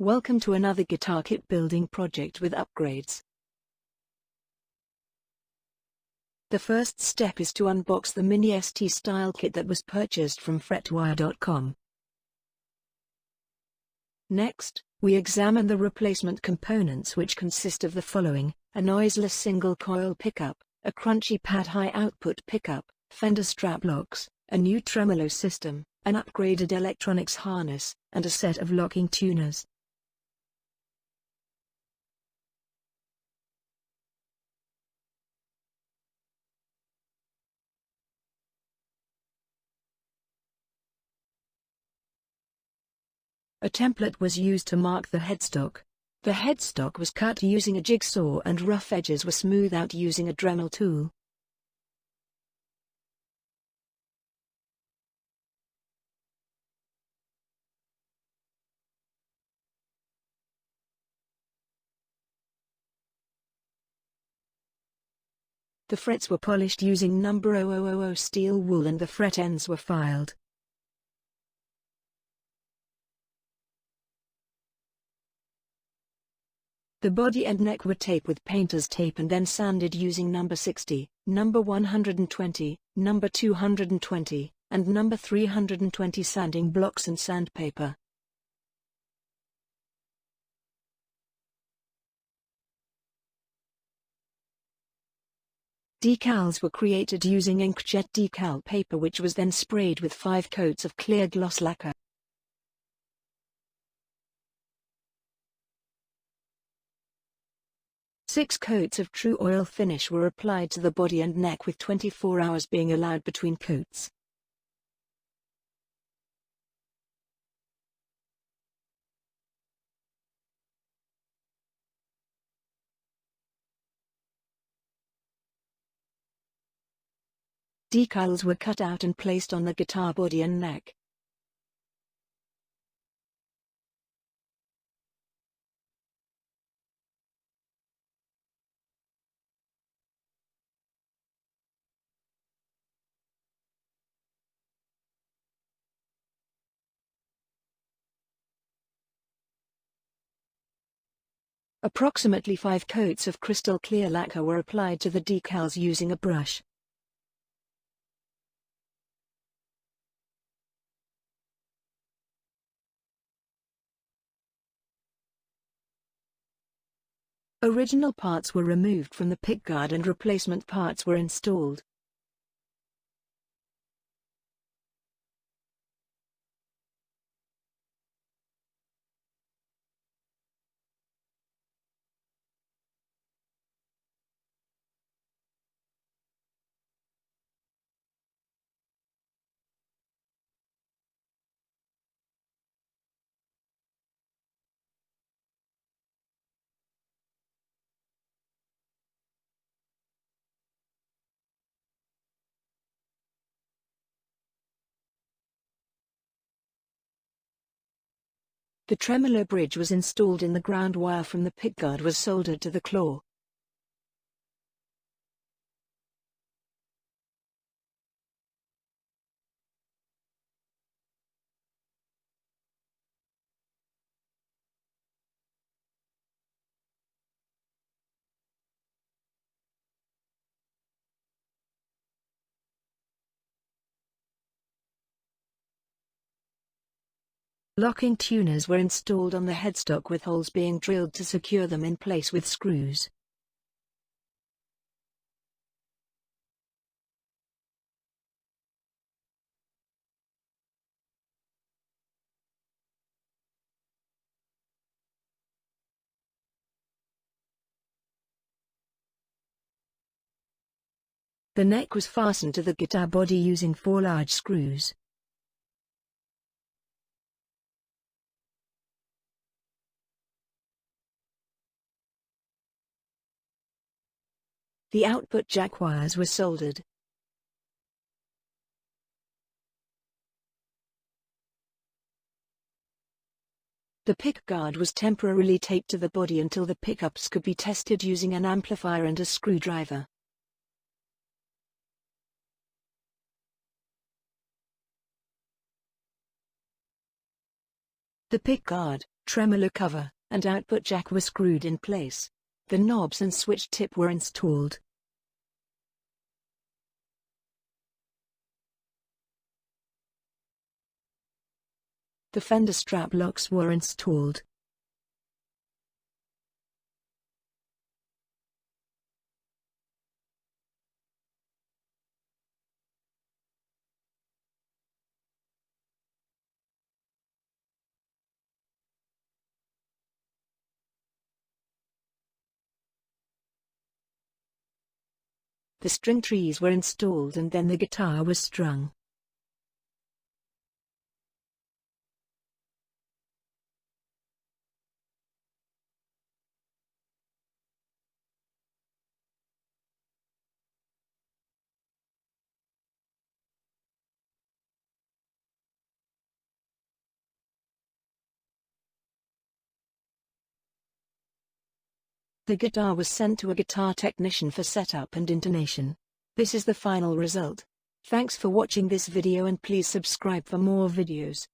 Welcome to another guitar kit building project with upgrades. The first step is to unbox the mini ST style kit that was purchased from FRETWIRE.com. Next, we examine the replacement components, which consist of the following: a noiseless single coil pickup, a crunchy pad high output pickup, Fender strap locks, a new tremolo system, an upgraded electronics harness, and a set of locking tuners. A template was used to mark the headstock. The headstock was cut using a jigsaw and rough edges were smoothed out using a Dremel tool. The frets were polished using number 0000 steel wool and the fret ends were filed. The body and neck were taped with painter's tape and then sanded using number 60, number 120, number 220, and number 320 sanding blocks and sandpaper. Decals were created using INKJET decal paper, which was then sprayed with 5 coats of clear gloss lacquer. Six coats of TRU-OIL finish were applied to the body and neck, with 24 hours being allowed between coats. Decals were cut out and placed on the guitar body and neck. Approximately 5 coats of crystal clear lacquer were applied to the decals using a brush. Original parts were removed from the pickguard and replacement parts were installed. The tremolo bridge was installed and the ground wire from the pickguard was soldered to the claw. Locking tuners were installed on the headstock, with holes being drilled to secure them in place with screws. The neck was fastened to the guitar body using 4 large screws. The output jack wires were soldered. The pickguard was temporarily taped to the body until the pickups could be tested using an amplifier and a screwdriver. The pickguard, tremolo cover and output jack were screwed in place. The knobs and switch tip were installed. The fender strap locks were installed. The string trees were installed and then the guitar was strung. The guitar was sent to a guitar technician for setup and intonation. This is the final result. Thanks for watching this video and please subscribe for more videos.